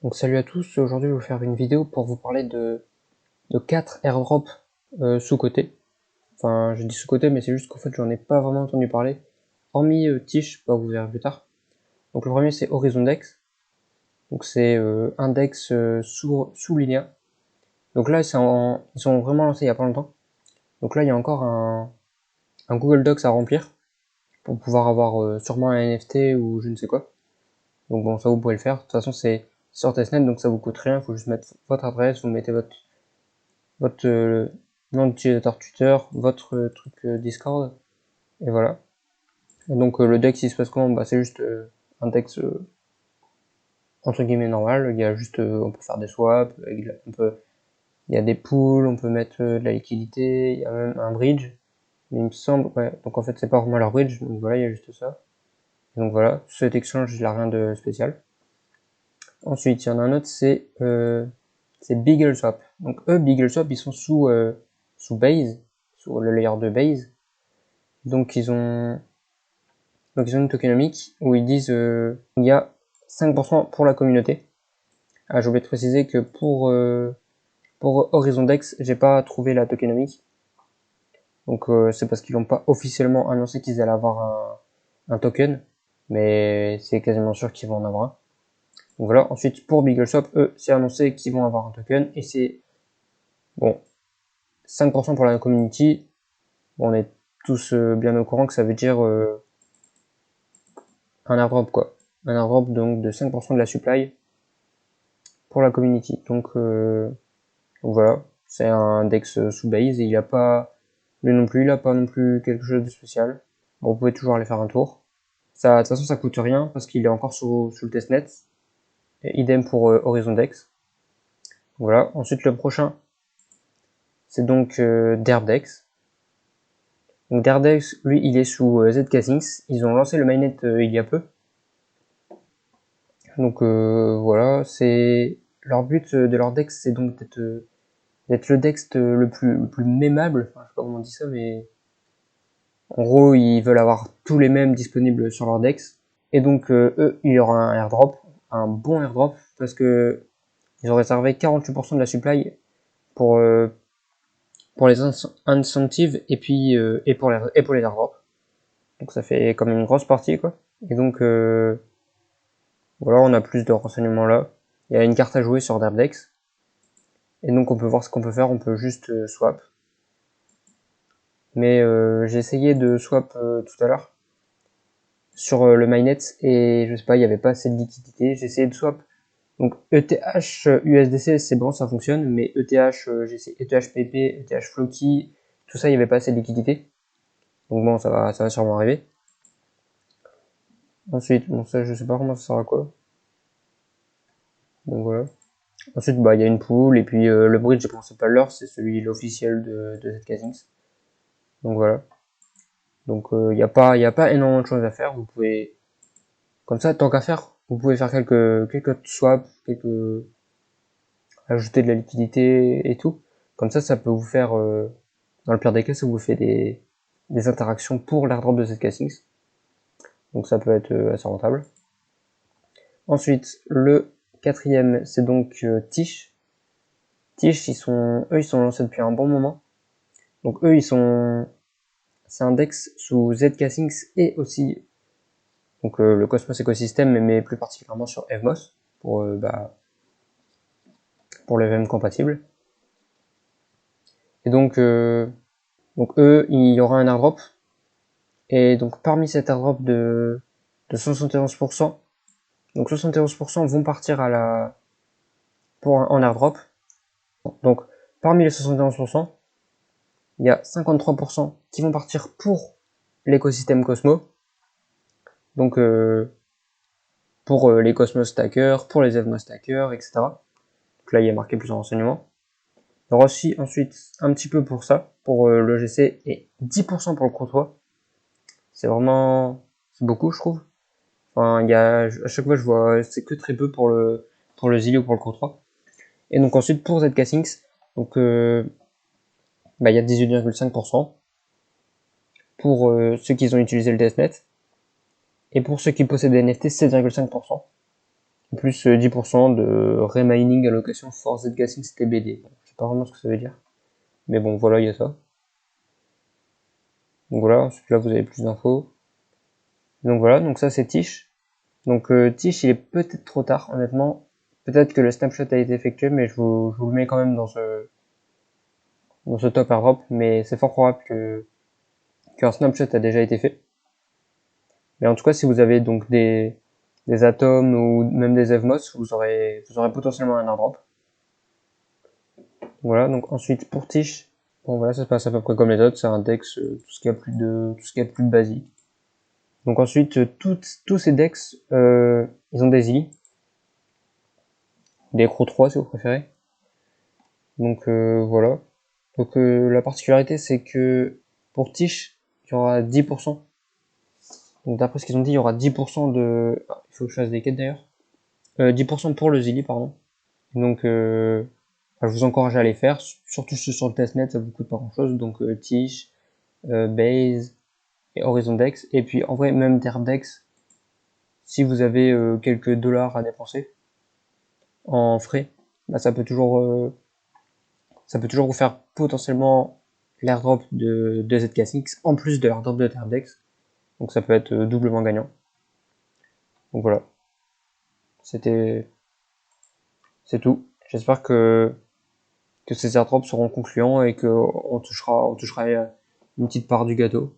Donc salut à tous, aujourd'hui je vais vous faire une vidéo pour vous parler de 4 airdrops sous-cotés. Enfin je dis sous-cotés mais c'est juste qu'en fait j'en ai pas vraiment entendu parler. Hormis Tish, bah, vous verrez plus tard. Donc le premier c'est Horizon Dex. Donc c'est un Dex sous Linea. Donc là ils sont vraiment lancés il y a pas longtemps. Donc là il y a encore un Google Docs à remplir pour pouvoir avoir sûrement un NFT ou je ne sais quoi. Donc bon ça vous pouvez le faire. De toute façon c'est sur testnet donc ça vous coûte rien, il faut juste mettre votre adresse, vous mettez votre nom d'utilisateur Twitter, votre truc Discord, et voilà. Et donc le dex il se passe comment? Bah c'est juste un dex entre guillemets normal, il y a juste on peut faire des swaps, il y a des pools, on peut mettre de la liquidité, il y a même un bridge, mais il me semble, ouais, donc en fait c'est pas vraiment leur bridge, donc voilà, il y a juste ça. Et donc voilà, cet exchange il a rien de spécial. Ensuite il y en a un autre, c'est BeagleSwap. Donc eux BeagleSwap ils sont sous Base, sous le layer de Base. Donc ils ont une tokenomique où ils disent il y a 5% pour la communauté. Ah, j'ai oublié de préciser que pour Horizon Dex, j'ai pas trouvé la tokenomique. Donc c'est parce qu'ils n'ont pas officiellement annoncé qu'ils allaient avoir un token, mais c'est quasiment sûr qu'ils vont en avoir un. Donc voilà. Ensuite pour BeagleSwap, eux, c'est annoncé qu'ils vont avoir un token et c'est bon 5% pour la community. Bon, on est tous bien au courant que ça veut dire un airdrop quoi. Un airdrop donc de 5% de la supply pour la community. Donc voilà, c'est un dex sous base et il a pas, lui non plus, il a pas non plus quelque chose de spécial. Bon, vous pouvez toujours aller faire un tour. Ça, de toute façon, ça coûte rien parce qu'il est encore sous le testnet. Et idem pour Horizon Dex. Voilà. Ensuite, le prochain, c'est donc Derdex. Donc Derdex, lui, il est sous ZK-Sync. Ils ont lancé le mainnet il y a peu. Donc voilà, c'est leur but de leur dex, c'est donc d'être le dex le plus mémable. Enfin, je sais pas comment on dit ça, mais en gros, ils veulent avoir tous les mêmes disponibles sur leur dex. Et donc eux, il y aura un airdrop, un bon airdrop, parce que ils ont réservé 48% de la supply pour euh, pour les incentives et puis et pour les airdrops. Donc ça fait comme une grosse partie quoi. Et donc voilà, on a plus de renseignements là. Il y a une carte à jouer sur Derdex. Et donc on peut voir ce qu'on peut faire, on peut juste swap. Mais j'ai essayé de swap tout à l'heure sur le mainnet et je sais pas, il y avait pas assez de liquidité. J'ai essayé de swap. Donc ETH USDC c'est bon, ça fonctionne, mais ETH, j'ai essayé ETH PP, ETH Floki, tout ça il y avait pas assez de liquidité. Donc bon, ça va sûrement arriver. Ensuite, bon ça je sais pas comment ça sert à quoi. Donc voilà. Ensuite bah il y a une pool et puis le bridge je pense pas l'heure, c'est celui l'officiel de cette casings. Donc voilà. Donc y a pas énormément de choses à faire. Vous pouvez comme ça tant qu'à faire, vous pouvez faire quelques swaps, ajouter de la liquidité et tout. Comme ça peut vous faire dans le pire des cas, ça vous fait des interactions pour l'airdrop de cette casings. Donc ça peut être assez rentable. Ensuite, le quatrième, c'est donc Tish. Tish, eux, ils sont lancés depuis un bon moment. Donc eux, c'est un dex sous ZK-Sync et aussi donc le Cosmos Ecosystem, mais plus particulièrement sur Evmos pour le VM compatible. Et donc eux, il y aura un airdrop. Et donc parmi cet airdrop de 71%, donc 71% vont partir en airdrop. Donc parmi les 71%, il y a 53% qui vont partir pour l'écosystème Cosmos. Donc pour les Cosmos stackers, pour les Evmos stackers, etc. Donc là il y a marqué plusieurs renseignements. Il y aura aussi ensuite un petit peu pour ça, pour le GC, et 10% pour le Courtois. C'est beaucoup je trouve. Enfin, à chaque fois je vois, c'est que très peu pour le Zilli ou pour le Courtois. Et donc ensuite pour ZK-Sync, donc il y a 18,5% pour ceux qui ont utilisé le testnet. Et pour ceux qui possèdent des NFT, 7,5%. plus 10% de remining allocation for Zgasing TBD. Je sais pas vraiment ce que ça veut dire. Mais bon, voilà, il y a ça. Donc voilà, ensuite là vous avez plus d'infos. Donc voilà, donc ça c'est Tish. Donc Tish il est peut-être trop tard, honnêtement. Peut-être que le snapshot a été effectué, mais je vous le mets quand même dans ce top airdrop. Mais c'est fort probable qu'un snapshot a déjà été fait. Mais en tout cas, si vous avez donc des atomes ou même des evmos, vous aurez potentiellement un airdrop. Voilà, donc ensuite pour Tish, bon voilà, ça se passe à peu près comme les autres, c'est un dex, tout ce qu'il y a de plus basique. Donc ensuite, tous ces decks, ils ont des illies. Des Crow 3 si vous préférez. Donc voilà. Donc la particularité c'est que pour Tish, il y aura 10%. Donc d'après ce qu'ils ont dit, il y aura 10% de... Ah, il faut que je fasse des quêtes d'ailleurs. 10% pour le Zilli, pardon. Donc je vous encourage à les faire, surtout sur le testnet, ça vous coûte pas grand chose. Donc Tish, Base et Horizon Dex. Et puis en vrai, même Derdex, si vous avez quelques dollars à dépenser en frais, bah, ça peut toujours vous faire potentiellement l'airdrop de ZK6 en plus de l'airdrop de Derdex. Donc ça peut être doublement gagnant. Donc voilà. C'est tout. J'espère que ces airdrops seront concluants et qu'on touchera une petite part du gâteau.